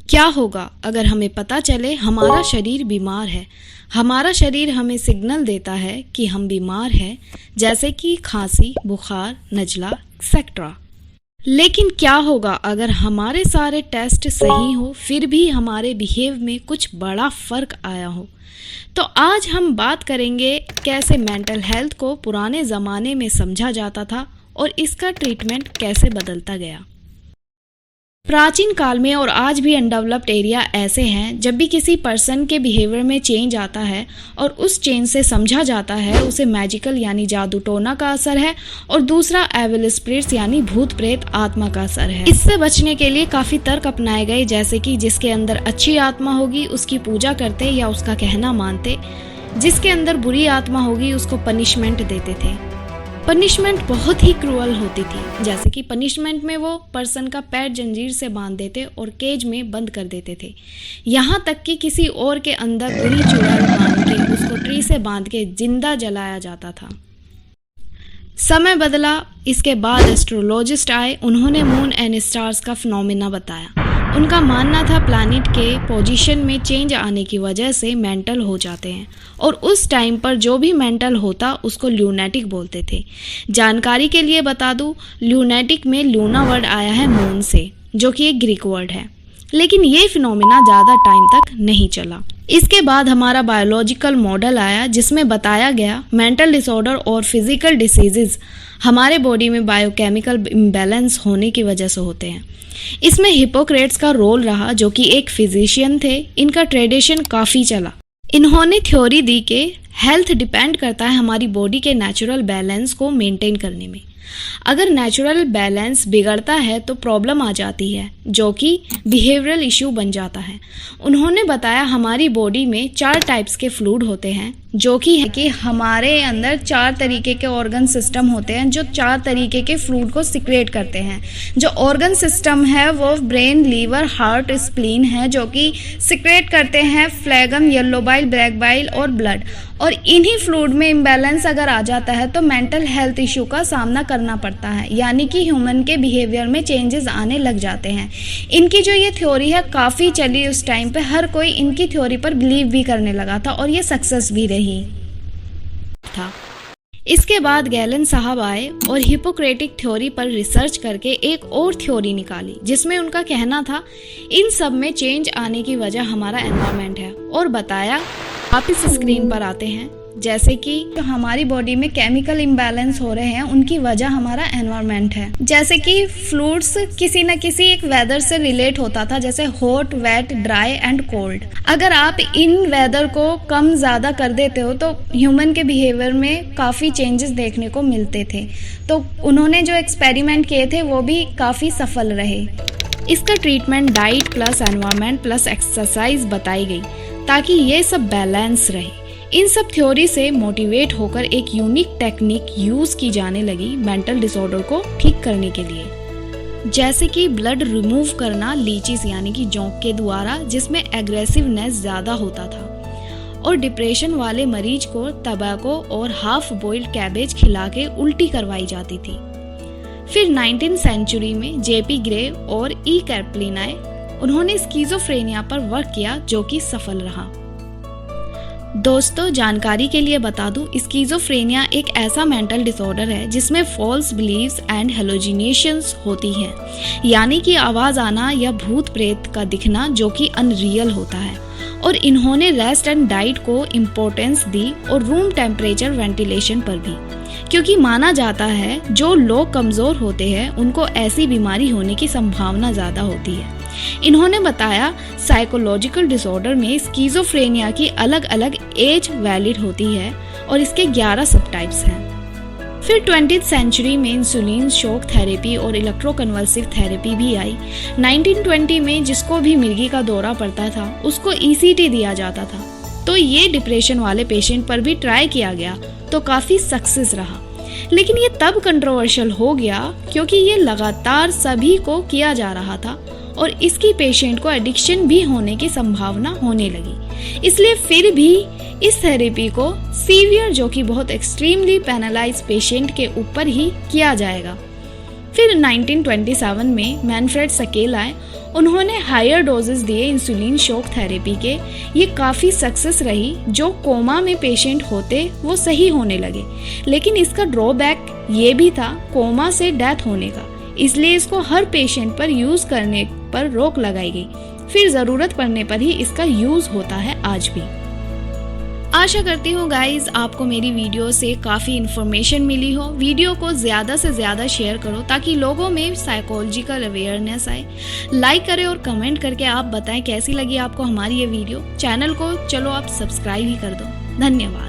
क्या होगा अगर हमें पता चले हमारा शरीर बीमार है। हमारा शरीर हमें सिग्नल देता है कि हम बीमार हैं, जैसे कि खांसी, बुखार, नज़ला एक्सेट्रा। लेकिन क्या होगा अगर हमारे सारे टेस्ट सही हो फिर भी हमारे बिहेव में कुछ बड़ा फ़र्क आया हो। तो आज हम बात करेंगे कैसे मेंटल हेल्थ को पुराने ज़माने में समझा जाता था और इसका ट्रीटमेंट कैसे बदलता गया। प्राचीन काल में और आज भी अनडेवलप्ड एरिया ऐसे हैं, जब भी किसी पर्सन के बिहेवियर में चेंज आता है और उस चेंज से समझा जाता है उसे मैजिकल यानी जादू टोना का असर है और दूसरा एविल स्पिरिट्स यानी भूत प्रेत आत्मा का असर है। इससे बचने के लिए काफ़ी तर्क अपनाए गए, जैसे कि जिसके अंदर अच्छी आत्मा होगी उसकी पूजा करते या उसका कहना मानते, जिसके अंदर बुरी आत्मा होगी उसको पनिशमेंट देते थे। पनिशमेंट बहुत ही क्रूअल होती थी, जैसे कि पनिशमेंट में वो पर्सन का पैर जंजीर से बांध देते और केज में बंद कर देते थे। यहाँ तक कि किसी और के अंदर बुरी चुड़ैल बांध के उसको ट्री से बांध के जिंदा जलाया जाता था। समय बदला, इसके बाद एस्ट्रोलॉजिस्ट आए, उन्होंने मून एंड स्टार्स का फिनोमेना बताया। उनका मानना था प्लैनेट के पोजीशन में चेंज आने की वजह से मेंटल हो जाते हैं और उस टाइम पर जो भी मेंटल होता उसको ल्यूनेटिक बोलते थे। जानकारी के लिए बता दूं, ल्यूनेटिक में लूना वर्ड आया है मून से, जो कि एक ग्रीक वर्ड है। लेकिन ये फिनोमेना ज़्यादा टाइम तक नहीं चला। इसके बाद हमारा बायोलॉजिकल मॉडल आया, जिसमें बताया गया मेंटल डिसऑर्डर और फिजिकल डिसीजेज हमारे बॉडी में बायोकेमिकल इम्बैलेंस होने की वजह से होते हैं। इसमें हिपोक्रेट्स का रोल रहा, जो कि एक फिजिशियन थे। इनका ट्रेडिशन काफ़ी चला। इन्होंने थ्योरी दी कि हेल्थ डिपेंड करता है हमारी बॉडी के नेचुरल बैलेंस को मेंटेन करने में। अगर नेचुरल बैलेंस बिगड़ता है तो प्रॉब्लम आ जाती है, जो कि बिहेवियरल इशू बन जाता है। उन्होंने बताया हमारी बॉडी में 4 टाइप्स के फ्लूइड होते हैं, जो कि हमारे अंदर 4 तरीके के ऑर्गन सिस्टम होते हैं जो 4 तरीके के फ्लूइड को सिक्रेट करते हैं। जो ऑर्गन सिस्टम है वो ब्रेन, लीवर, हार्ट, स्प्लीन है, जो कि सिक्रेट करते हैं फ्लैगम, येलो बाइल, ब्लैक बाइल और ब्लड। और इन्हीं फ्लूइड में इम्बैलेंस अगर आ जाता है तो मेंटल हेल्थ इशू का सामना करना पड़ता है, यानी कि ह्यूमन के बिहेवियर में चेंजेस आने लग जाते हैं। इनकी जो ये थ्योरी है काफ़ी चली उस टाइम पे, हर कोई इनकी थ्योरी पर बिलीव भी करने लगा था और ये सक्सेस भी रही था। इसके बाद गैलन साहब आए और हिपोक्रेटिक थ्योरी पर रिसर्च करके एक और थ्योरी निकाली, जिसमें उनका कहना था इन सब में चेंज आने की वजह हमारा एनवायरनमेंट है। और बताया, आप इस स्क्रीन पर आते हैं, जैसे कि जो हमारी बॉडी में केमिकल इम्बैलेंस हो रहे हैं उनकी वजह हमारा एनवायरनमेंट है। जैसे कि फ्लूइड्स किसी न किसी एक वेदर से रिलेट होता था, जैसे hot, wet, dry and cold. अगर आप इन वेदर को कम ज़्यादा कर देते हो तो ह्यूमन के बिहेवियर में काफ़ी चेंजेस देखने को मिलते थे। तो उन्होंने जो एक्सपेरिमेंट किए थे वो भी काफ़ी सफल रहे। इसका treatment diet plus environment plus exercise बताई गई, ताकि ये सब बैलेंस रहे। इन सब थ्योरी से मोटिवेट होकर एक यूनिक टेक्निक यूज की जाने लगी मेंटल डिसऑर्डर को ठीक करने के लिए, जैसे कि ब्लड रिमूव करना लीचीज यानी कि जोंक के द्वारा, जिसमें एग्रेसिवनेस ज़्यादा होता था। और डिप्रेशन वाले मरीज को तंबाकू और हाफ बॉइल्ड कैबेज खिला के उल्टी करवाई जाती थी। फिर 19वीं सेंचुरी में जेपी ग्रे और ई कैप्लिन आए। उन्होंने स्किज़ोफ्रेनिया पर वर्क किया, जो कि सफल रहा। दोस्तों, जानकारी के लिए बता दूं, स्किज़ोफ्रेनिया एक ऐसा मेंटल डिसऑर्डर है जिसमें फॉल्स बिलीव्स एंड हेलुसिनेशंस होती हैं, यानी कि आवाज़ आना या भूत प्रेत का दिखना, जो कि अनरियल होता है। और इन्होंने रेस्ट एंड डाइट को इम्पोर्टेंस दी और रूम टेम्परेचर वेंटिलेशन पर भी, क्योंकि माना जाता है जो लोग कमज़ोर होते हैं उनको ऐसी बीमारी होने की संभावना ज़्यादा होती है। इन्होंने बताया साइकोलॉजिकल डिसऑर्डर में स्किज़ोफ्रेनिया की अलग अलग एज वैलिड होती है और इसके 11 सब टाइप्स हैं। फिर 20वीं सेंचुरी में इंसुलिन, शॉक थेरेपी और इलेक्ट्रोकन्वल्सिव थेरेपी भी आई। 1920 में जिसको भी मिर्गी का दौरा पड़ता था उसको ECT दिया जाता था। तो ये डिप्रेशन वाले पेशेंट पर भी ट्राई किया गया तो काफ़ी सक्सेस रहा। लेकिन ये तब कंट्रोवर्शियल हो गया क्योंकि ये लगातार सभी को किया जा रहा था और इसकी पेशेंट को एडिक्शन भी होने की संभावना होने लगी। इसलिए फिर भी इस थेरेपी को सीवियर, जो कि बहुत एक्सट्रीमली पैनलाइज पेशेंट के ऊपर ही किया जाएगा। फिर 1927 में मैनफ्रेड सकेल आए उन्होंने हायर डोजेस दिए इंसुलिन शॉक थेरेपी के। ये काफ़ी सक्सेस रही। जो कोमा में पेशेंट होते वो सही होने लगे, लेकिन इसका ड्रॉबैक ये भी था कोमा से डेथ होने का। इसलिए इसको हर पेशेंट पर यूज़ करने पर रोक लगाई गई। फिर ज़रूरत पड़ने पर ही इसका यूज़ होता है आज भी। आशा करती हूँ गाइज आपको मेरी वीडियो से काफ़ी इन्फॉर्मेशन मिली हो। वीडियो को ज़्यादा से ज़्यादा शेयर करो ताकि लोगों में साइकोलॉजिकल अवेयरनेस आए। लाइक करें और कमेंट करके आप बताएं कैसी लगी आपको हमारी ये वीडियो। चैनल को चलो आप सब्सक्राइब ही कर दो। धन्यवाद।